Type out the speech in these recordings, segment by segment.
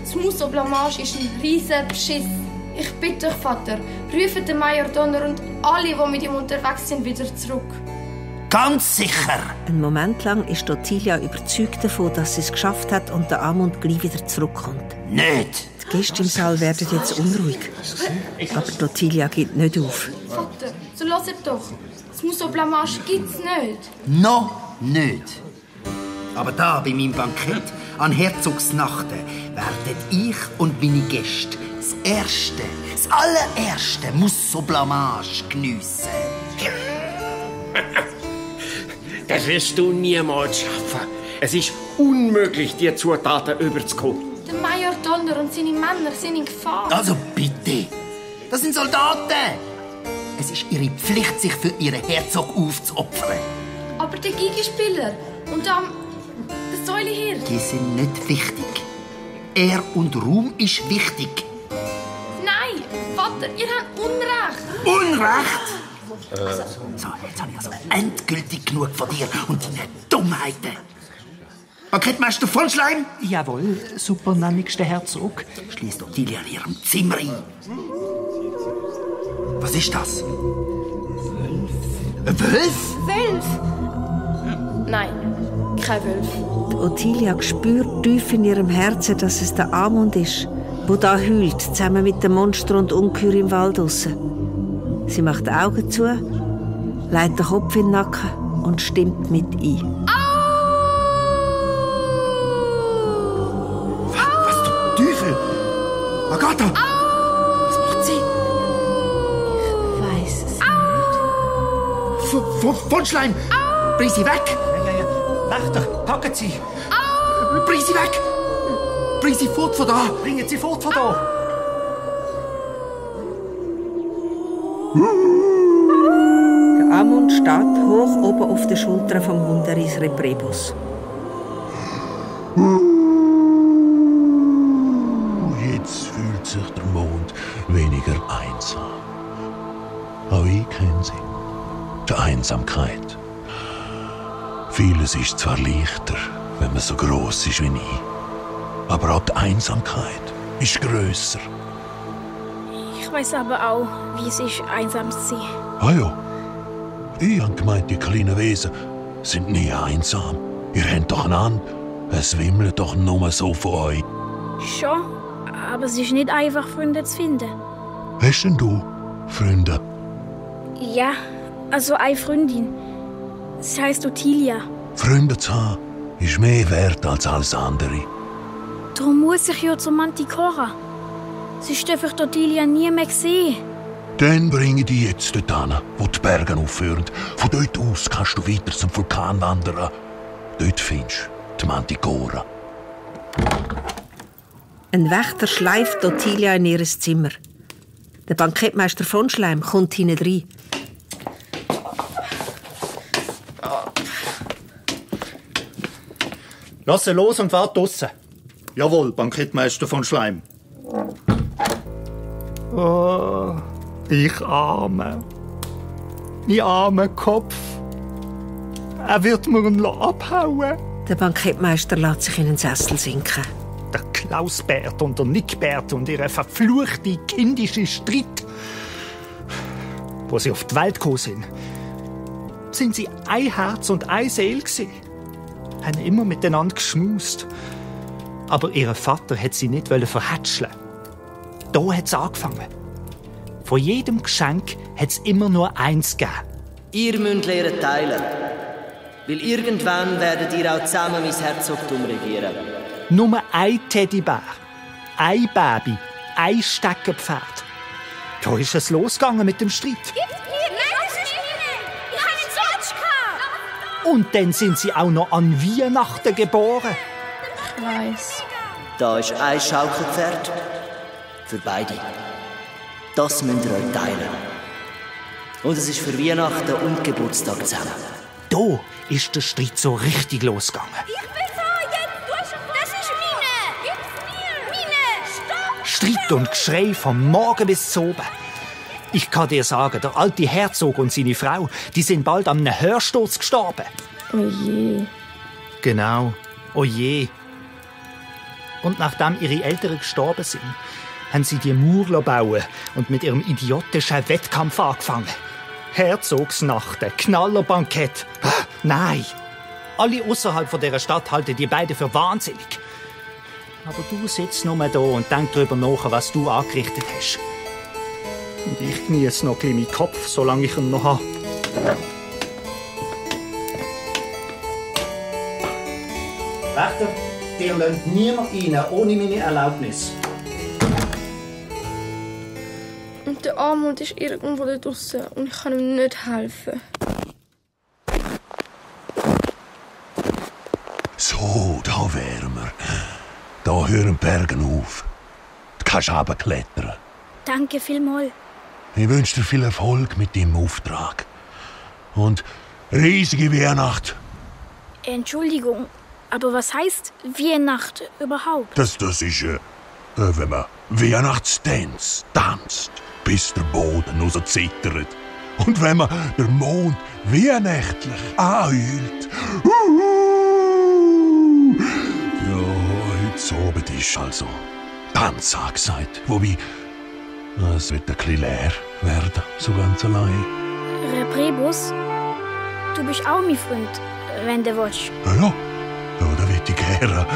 Das Musso-Blamage ist ein riesen Beschiss. Ich bitte euch, Vater, rufe den Major Donner und alle, die mit ihm unterwegs sind, wieder zurück. Ganz sicher! Einen Moment lang ist Ottilia überzeugt davon, dass sie es geschafft hat und der Amund gleich wieder zurückkommt. Nicht! Die Gäste im Saal werden jetzt unruhig. Aber Ottilia gibt nicht auf. Vater, so hört doch. Das Musso-Blamage gibt's nicht. Noch nicht. Aber da, bei meinem Bankett, an Herzogsnachten, werden ich und meine Gäste das allererste Musso-Blamage geniessen. Das wirst du niemals schaffen. Es ist unmöglich, dir Zutaten überzukommen. Der Major Donner und seine Männer sind in Gefahr. Also bitte, das sind Soldaten. Es ist ihre Pflicht, sich für ihren Herzog aufzuopfern. Aber der Gegenspieler und der Säulehirt. Die sind nicht wichtig. Er und Ruhm ist wichtig. Nein, Vater, ihr habt Unrecht. Unrecht? So, jetzt habe ich also endgültig genug von dir und deinen Dummheiten. Bankettmeister von Schleim? Jawohl, supernannigster Herzog. Schließt Ottilia in ihrem Zimmer ein. Was ist das? Ein Wölf? Wölf? Nein, kein Wölf. Ottilia spürt tief in ihrem Herzen, dass es der Amund ist, der da heult, zusammen mit den Monstern und Ungeheuer im Wald draussen. Sie macht die Augen zu, legt den Kopf in den Nacken und stimmt mit ein. Was zum Teufel? Agatha! Was macht sie? Ich weiss es nicht. Von Schleim! Bring sie weg! Ja. Wächter, packen Sie! Bring sie weg! Bring sie fort von da! Bringen Sie fort von da! Der Amund steht hoch oben auf der Schulter vom Wunderris Rebrebus. Jetzt fühlt sich der Mond weniger einsam. Auch ich kenne sie. Die Einsamkeit. Vieles ist zwar leichter, wenn man so gross ist wie ich. Aber auch die Einsamkeit ist grösser. Ich weiss aber auch, wie es ist, einsam zu sein. Ah ja. Ich habe gemeint, die kleinen Wesen sind nie einsam. Ihr habt doch einander. Es wimmelt doch nur so von euch. Schon, aber es ist nicht einfach, Freunde zu finden. Hast denn du Freunde? Ja, also eine Freundin. Sie heisst Ottilia. Freunde zu haben ist mehr wert als alles andere. Darum muss ich ja zur Manticora. Sonst darf ich Ottilia nie mehr sehen. Dann bringe ich dich jetzt dorthin, wo die Berge aufhören. Von dort aus kannst du weiter zum Vulkan wandern. Dort findest du die Manticora. Ein Wächter schleift Ottilia in ihr Zimmer. Der Bankettmeister von Schleim kommt hinein. Lass sie los und wart draussen. Jawohl, Bankettmeister von Schleim. Oh, ich arme. Ich arme Kopf. Er wird mir abhauen. Der Bankettmeister lässt sich in einen Sessel sinken. Der Klausbert und der Nickbert und ihre verfluchte kindische Streit. Wo sie auf die Welt gekommen sind sie ein Herz und eine Seele gewesen. Haben immer miteinander geschmust. Aber ihr Vater hat sie nicht verhätscheln. Da hat es angefangen. Von jedem Geschenk hat es immer nur eins gegeben. Ihr müsst lernen teilen. Weil irgendwann werdet ihr auch zusammen mein Herzogtum regieren. Nur ein Teddybär, ein Baby, ein Steckenpferd. Da ist es losgegangen mit dem Streit. Und dann sind sie auch noch an Weihnachten geboren. Ich weiss. Da ist ein Schaukelpferd für beide. Das müsst ihr euch teilen. Und es ist für Weihnachten und Geburtstag zusammen. Da ist der Streit so richtig losgegangen. Ich will sagen, das ist meine. Gib's mir. Meine. Stopp. Streit und Geschrei vom Morgen bis zum Abend. Ich kann dir sagen, der alte Herzog und seine Frau, die sind bald an einem Hörsturz gestorben. Oh je. Genau. Oh je. Und nachdem ihre Eltern gestorben sind, haben sie die Mauer bauen und mit ihrem idiotischen Wettkampf angefangen. Herzogsnachten, Knallerbankett. Nein! Alle außerhalb von dieser Stadt halten die beiden für wahnsinnig. Aber du sitzt nur da und denkst darüber nach, was du angerichtet hast. Und ich genieße noch ein bisschen meinen Kopf, solange ich ihn noch habe. Wächter, ihr lasst niemand rein, ohne meine Erlaubnis. Und der Armut ist irgendwo da draussen und ich kann ihm nicht helfen. So, da wären wir. Da hören die Berge auf. Du kannst runterklettern. Danke vielmals. Ich wünsche dir viel Erfolg mit deinem Auftrag. Und riesige Weihnacht. Entschuldigung, aber was heißt Weihnacht überhaupt? Das ist, wenn man Weihnachtstanz tanzt, bis der Boden nur so zittert. Und wenn man den Mond weihnachtlich anheult. Ja, heute Abend ist also Tanz angesagt. Wobei, es wird ein bisschen leer werden, so ganz allein. Reprebus, du bist auch mein Freund, wenn du willst. Ja, da will ich gerne.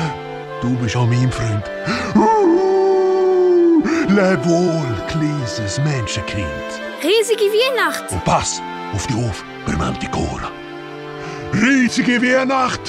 Du bist auch mein Freund. Leb wohl, kleines Menschenkind. Riesige Weihnacht! Und pass auf die auf bei Manticora. Riesige Weihnacht!